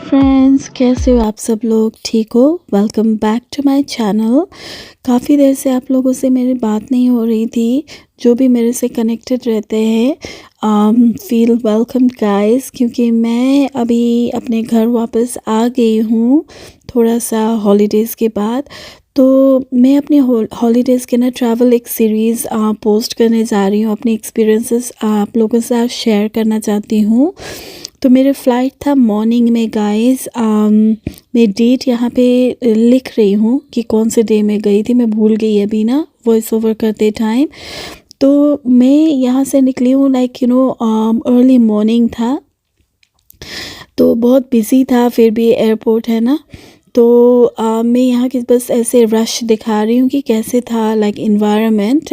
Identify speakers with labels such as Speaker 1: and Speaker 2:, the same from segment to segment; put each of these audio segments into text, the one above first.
Speaker 1: Friends, कैसे हो आप सब लोग? ठीक हो? Welcome back to my channel. काफ़ी देर से आप लोगों से मेरी बात नहीं हो रही थी। जो भी मेरे से कनेक्टेड रहते हैं फील वेलकम गाइस, क्योंकि मैं अभी अपने घर वापस आ गई हूँ थोड़ा सा हॉलीडेज़ के बाद। तो मैं अपने हॉलीडेज़ के ना ट्रैवल एक सीरीज़ पोस्ट करने जा रही हूँ। अपनी एक्सपीरियंसेस आप लोगों के साथ शेयर करना चाहती हूँ। तो मेरे फ़्लाइट था मॉर्निंग में गाइस। मैं डेट यहाँ पे लिख रही हूँ कि कौन से डे में गई थी, मैं भूल गई अभी ना वॉइस ओवर करते टाइम। तो मैं यहाँ से निकली हूँ लाइक अर्ली मॉर्निंग था, तो बहुत बिज़ी था, फिर भी एयरपोर्ट है ना। तो मैं यहाँ की बस ऐसे रश दिखा रही हूँ कि कैसे था लाइक इन्वायरमेंट।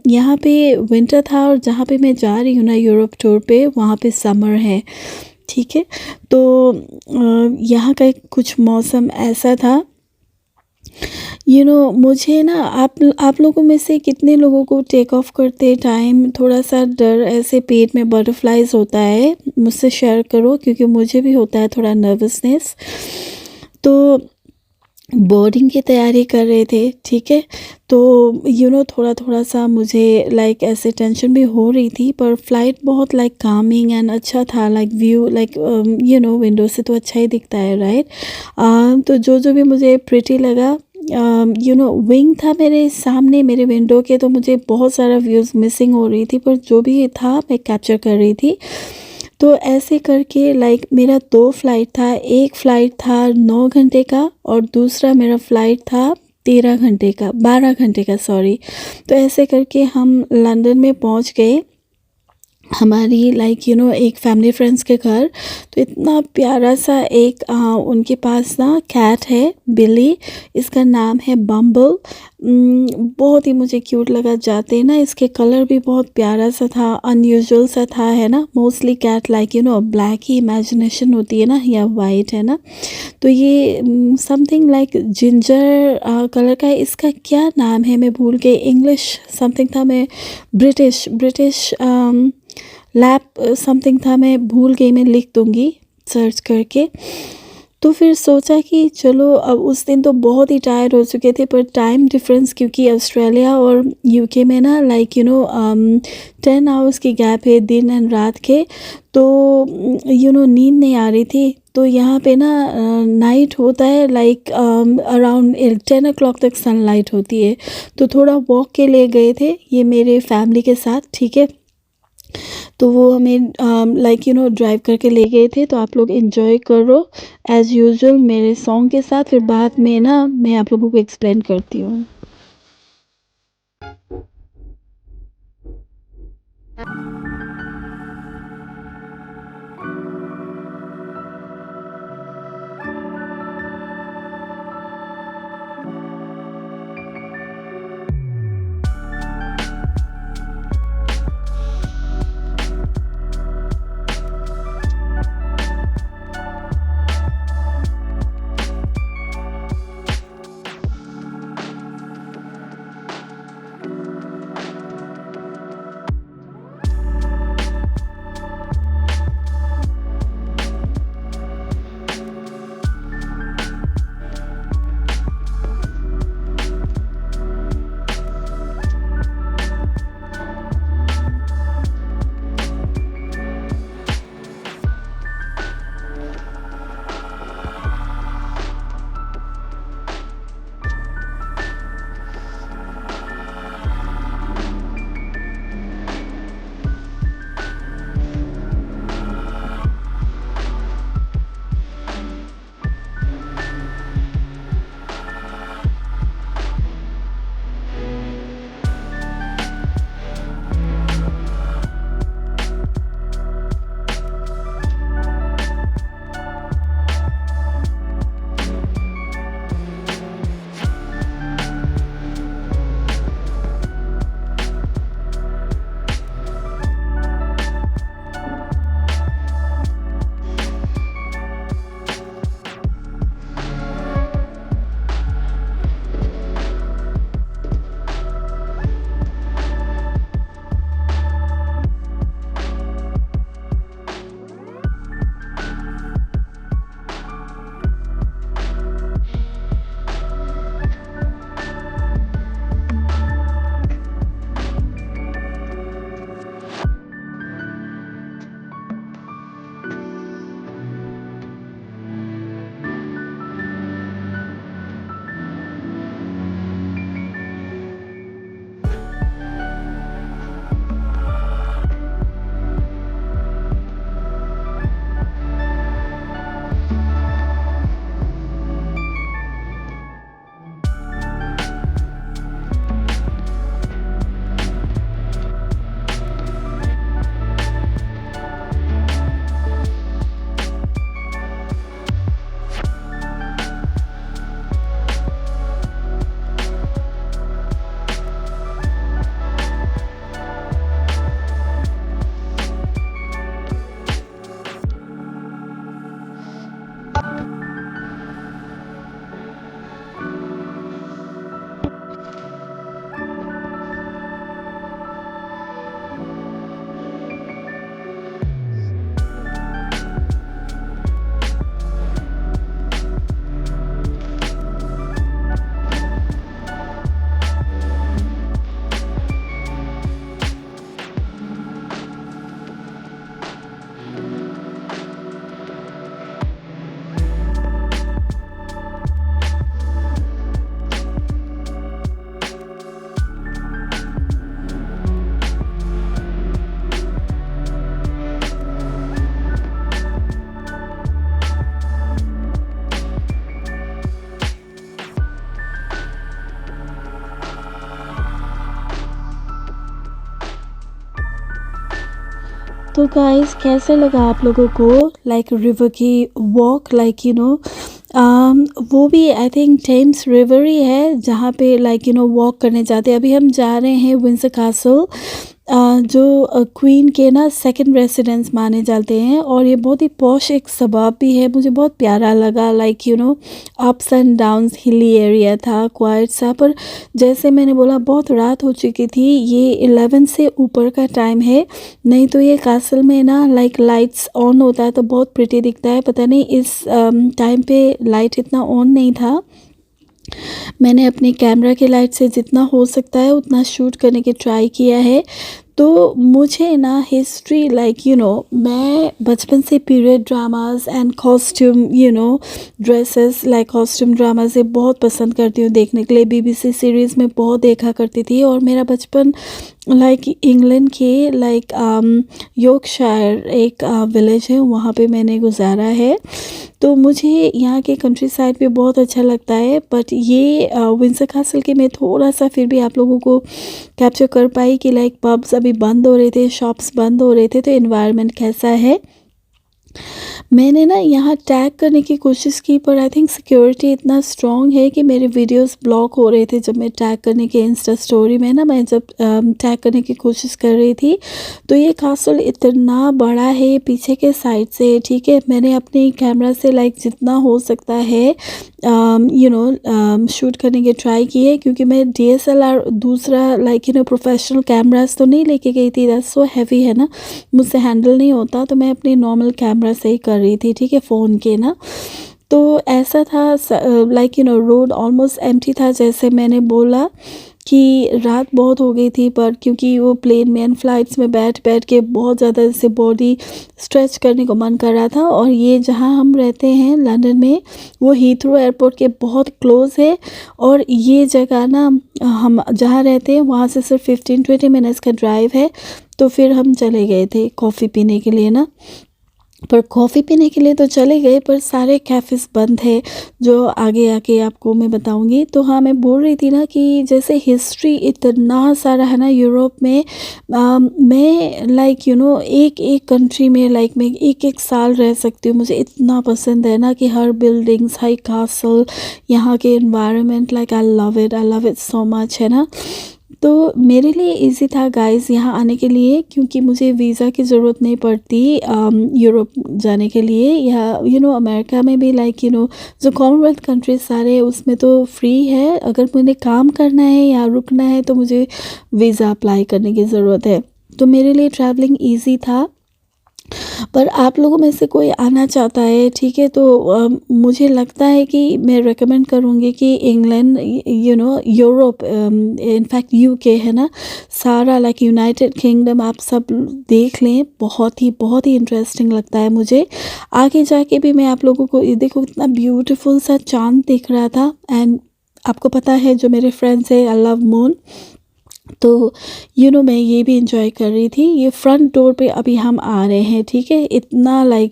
Speaker 1: यहाँ पे विंटर था और जहाँ पे मैं जा रही हूँ ना यूरोप टूर पे, वहाँ पे समर है। ठीक है। तो यहाँ का कुछ मौसम ऐसा था। मुझे ना आप लोगों में से कितने लोगों को टेक ऑफ करते टाइम थोड़ा सा डर, ऐसे पेट में बटरफ्लाइज होता है? मुझसे शेयर करो, क्योंकि मुझे भी होता है थोड़ा नर्वसनेस। तो बोर्डिंग की तैयारी कर रहे थे, ठीक है। तो थोड़ा थोड़ा सा मुझे लाइक ऐसे टेंशन भी हो रही थी, पर फ्लाइट बहुत लाइक कामिंग एंड अच्छा था। लाइक व्यू लाइक विंडो से तो अच्छा ही दिखता है, राइट। तो जो जो भी मुझे प्रिटी लगा, विंग था मेरे सामने मेरे विंडो के, तो मुझे बहुत सारा व्यूज़ मिसिंग हो रही थी, पर जो भी था मैं कैप्चर कर रही थी। तो ऐसे करके लाइक मेरा 2 फ़्लाइट था। एक फ़्लाइट था 9 घंटे का और दूसरा मेरा फ़्लाइट था 13 घंटे का, 12 घंटे का सॉरी। तो ऐसे करके हम लंदन में पहुंच गए हमारी एक फैमिली फ्रेंड्स के घर। तो इतना प्यारा सा एक उनके पास ना कैट है, बिली। इसका नाम है बम्बल। बहुत ही मुझे क्यूट लगा। जाते ना इसके कलर भी बहुत प्यारा सा था, अनयूजुअल सा था, है ना। मोस्टली कैट ब्लैक ही इमेजिनेशन होती है ना, या वाइट, है ना। तो ये समथिंग लाइक जिंजर कलर का है। इसका क्या नाम है मैं भूल गई, इंग्लिश समथिंग था, मैं ब्रिटिश ब्रिटिश लैप समथिंग था, मैं भूल गई, मैं लिख दूँगी सर्च करके। तो फिर सोचा कि चलो, अब उस दिन तो बहुत ही टायर्ड हो चुके थे, पर टाइम डिफरेंस क्योंकि ऑस्ट्रेलिया और यूके में ना 10 आवर्स की गैप है दिन एंड रात के। तो नींद नहीं आ रही थी। तो यहाँ पे ना नाइट होता है लाइक अराउंड 10 o'clock तक सनलाइट होती है। तो थोड़ा वॉक के लिए गए थे ये मेरे फैमिली के साथ, ठीक है। तो वो हमें ड्राइव करके ले गए थे। तो आप लोग एंजॉय करो एज़ यूजुअल मेरे सॉन्ग के साथ, फिर बाद में ना मैं आप लोगों को एक्सप्लेन करती हूँ। तो गाइस कैसे लगा आप लोगों को लाइक रिवर की वॉक लाइक वो भी आई थिंक टेम्स रिवर ही है जहाँ पे लाइक वॉक करने जाते हैं। अभी हम जा रहे हैं विंडसर कैसल जो क्वीन के ना सेकंड रेसिडेंस माने जाते हैं और ये बहुत ही पॉश एक सबब भी है। मुझे बहुत प्यारा लगा like ups and downs hilly area था क्वाइट सा, पर जैसे मैंने बोला बहुत रात हो चुकी थी। ये 11 से ऊपर का टाइम है, नहीं तो ये कासल में ना लाइक लाइट्स ऑन होता है तो बहुत प्रिटी दिखता है। पता नहीं इस टाइम पे लाइट इतना ऑन नहीं था। मैंने अपने कैमरा के लाइट से जितना हो सकता है उतना शूट करने की ट्राई किया है। तो मुझे ना हिस्ट्री लाइक मैं बचपन से period dramas and costume dresses like costume drama से बहुत पसंद करती हूँ देखने के लिए। बीबीसी सीरीज़ में बहुत देखा करती थी और मेरा बचपन लाइक इंग्लैंड के लाइक यॉर्कशायर एक विलेज है वहाँ पे मैंने गुजारा है। तो मुझे यहाँ के कंट्री साइड भी बहुत अच्छा लगता है, बट ये विंडसर कैसल के मैं थोड़ा सा फिर भी आप लोगों को कैप्चर कर पाई कि लाइक पब्स अभी बंद हो रहे थे, शॉप्स बंद हो रहे थे, तो एनवायरनमेंट कैसा है। मैंने ना यहाँ टैग करने की कोशिश की पर आई थिंक सिक्योरिटी इतना स्ट्रॉन्ग है कि मेरे वीडियोस ब्लॉक हो रहे थे। जब मैं टैग करने के इंस्टा स्टोरी में ना मैं जब टैग करने की कोशिश कर रही थी, तो ये कासल इतना बड़ा है पीछे के साइड से, ठीक है। मैंने अपने कैमरा से लाइक जितना हो सकता है शूट करने की ट्राई की है, क्योंकि मैं DSLR दूसरा लाइक प्रोफेशनल कैमरास तो नहीं लेके गई थी, दैट्स सो हैवी है ना, मुझसे हैंडल नहीं होता। तो मैं अपने नॉर्मल कैमरा से ही कर रही थी, ठीक है, फ़ोन के ना। तो ऐसा था लाइक रोड ऑलमोस्ट एम्प्टी था, जैसे मैंने बोला कि रात बहुत हो गई थी, पर क्योंकि वो प्लेन में एंड फ्लाइट्स में बैठ बैठ के बहुत ज़्यादा जैसे बॉडी स्ट्रेच करने को मन कर रहा था। और ये जहाँ हम रहते हैं लंदन में, वो हीथ्रो एयरपोर्ट के बहुत क्लोज़ है। और ये जगह ना हम जहाँ रहते हैं वहाँ से सिर्फ 15-20 मिनट्स का ड्राइव है। तो फिर हम चले गए थे कॉफ़ी पीने के लिए ना, पर कॉफ़ी पीने के लिए तो चले गए पर सारे कैफ़ेज़ बंद है, जो आगे आके आपको मैं बताऊंगी। तो हाँ, मैं बोल रही थी ना कि जैसे हिस्ट्री इतना सारा है ना यूरोप में। मैं लाइक एक एक कंट्री में लाइक मैं एक एक साल रह सकती हूँ। मुझे इतना पसंद है ना कि हर बिल्डिंग्स, हाई कासल, यहाँ के environment like I love it so much, है ना। तो मेरे लिए इजी था गाइस यहाँ आने के लिए, क्योंकि मुझे वीज़ा की ज़रूरत नहीं पड़ती यूरोप जाने के लिए। या अमेरिका में भी लाइक जो कॉमनवेल्थ कंट्रीज सारे हैं उसमें तो फ्री है। अगर मुझे काम करना है या रुकना है तो मुझे वीज़ा अप्लाई करने की ज़रूरत है। तो मेरे लिए ट्रैवलिंग ईजी था। पर आप लोगों में से कोई आना चाहता है, ठीक है, तो मुझे लगता है कि मैं रेकमेंड करूँगी कि इंग्लैंड यूरोप इनफैक्ट UK है ना, सारा लाइक यूनाइटेड किंगडम आप सब देख लें। बहुत ही इंटरेस्टिंग लगता है मुझे। आगे जाके भी मैं आप लोगों को ये देखो इतना ब्यूटीफुल सा चाँद दिख रहा था। एंड आपको पता है जो मेरे फ्रेंड्स है आई लव मून, तो मैं ये भी इंजॉय कर रही थी। ये फ्रंट डोर पे अभी हम आ रहे हैं, ठीक है। इतना लाइक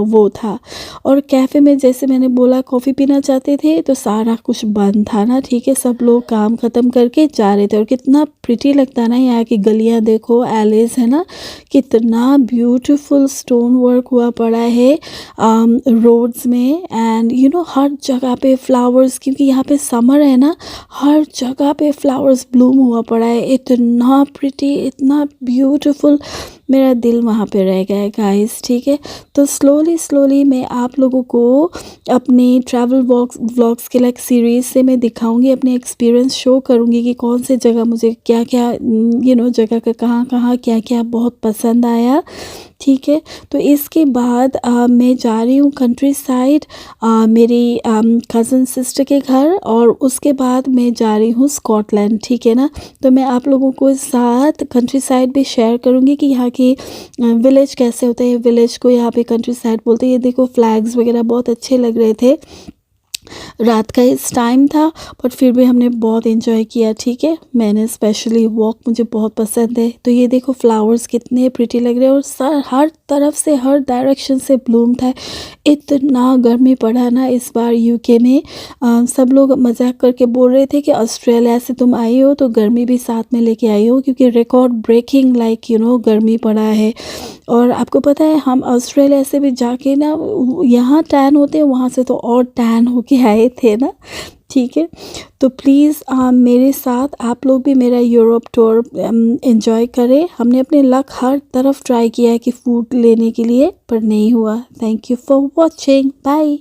Speaker 1: वो था। और कैफ़े में जैसे मैंने बोला कॉफ़ी पीना चाहते थे तो सारा कुछ बंद था ना, ठीक है। सब लोग काम ख़त्म करके जा रहे थे। और कितना प्रिटी लगता है ना यहाँ की गलियाँ, देखो एलेस है ना, कितना ब्यूटीफुल स्टोन वर्क हुआ पड़ा है रोड्स में। एंड हर जगह पे फ्लावर्स, क्योंकि यहाँ पे समर है ना, हर जगह पे फ्लावर्स ब्लूम हुआ पड़ा है। इतना प्रिटी, इतना ब्यूटीफुल, मेरा दिल वहाँ पे रह गया है गाइस, ठीक है। तो स्लोली मैं आप लोगों को अपने ट्रैवल व्लॉग्स के लाइक सीरीज़ से मैं दिखाऊंगी, अपने एक्सपीरियंस शो करूँगी कि कौन से जगह मुझे क्या क्या जगह का कहाँ क्या क्या बहुत पसंद आया, ठीक है। तो इसके बाद मैं जा रही हूँ कंट्री साइड मेरी कज़न सिस्टर के घर, और उसके बाद मैं जा रही हूँ स्कॉटलैंड, ठीक है ना। तो मैं आप लोगों को साथ कंट्री साइड भी शेयर करूँगी कि यहाँ के विलेज कैसे होते हैं। विलेज को यहाँ पे कंट्री साइड बोलते हैं। ये देखो फ्लैग्स वगैरह बहुत अच्छे लग रहे थे। रात का इस टाइम था, बट फिर भी हमने बहुत एंजॉय किया, ठीक है। मैंने स्पेशली वॉक, मुझे बहुत पसंद है। तो ये देखो फ्लावर्स कितने प्रिटी लग रहे हैं, और हर तरफ से, हर डायरेक्शन से ब्लूम था। इतना गर्मी पड़ा ना इस बार UK में। सब लोग मजाक करके बोल रहे थे कि ऑस्ट्रेलिया से तुम आई हो तो गर्मी भी साथ में लेके आई हो, क्योंकि रिकॉर्ड ब्रेकिंग लाइक गर्मी पड़ा है। और आपको पता है हम ऑस्ट्रेलिया से भी जाके ना यहाँ टैन होते हैं, वहाँ से तो और टैन होके आए थे ना। ठीक है, तो प्लीज़ मेरे साथ आप लोग भी मेरा यूरोप टूर एंजॉय करें। हमने अपने लक हर तरफ ट्राई किया है कि फ़ूड लेने के लिए, पर नहीं हुआ। Thank you for watching, bye.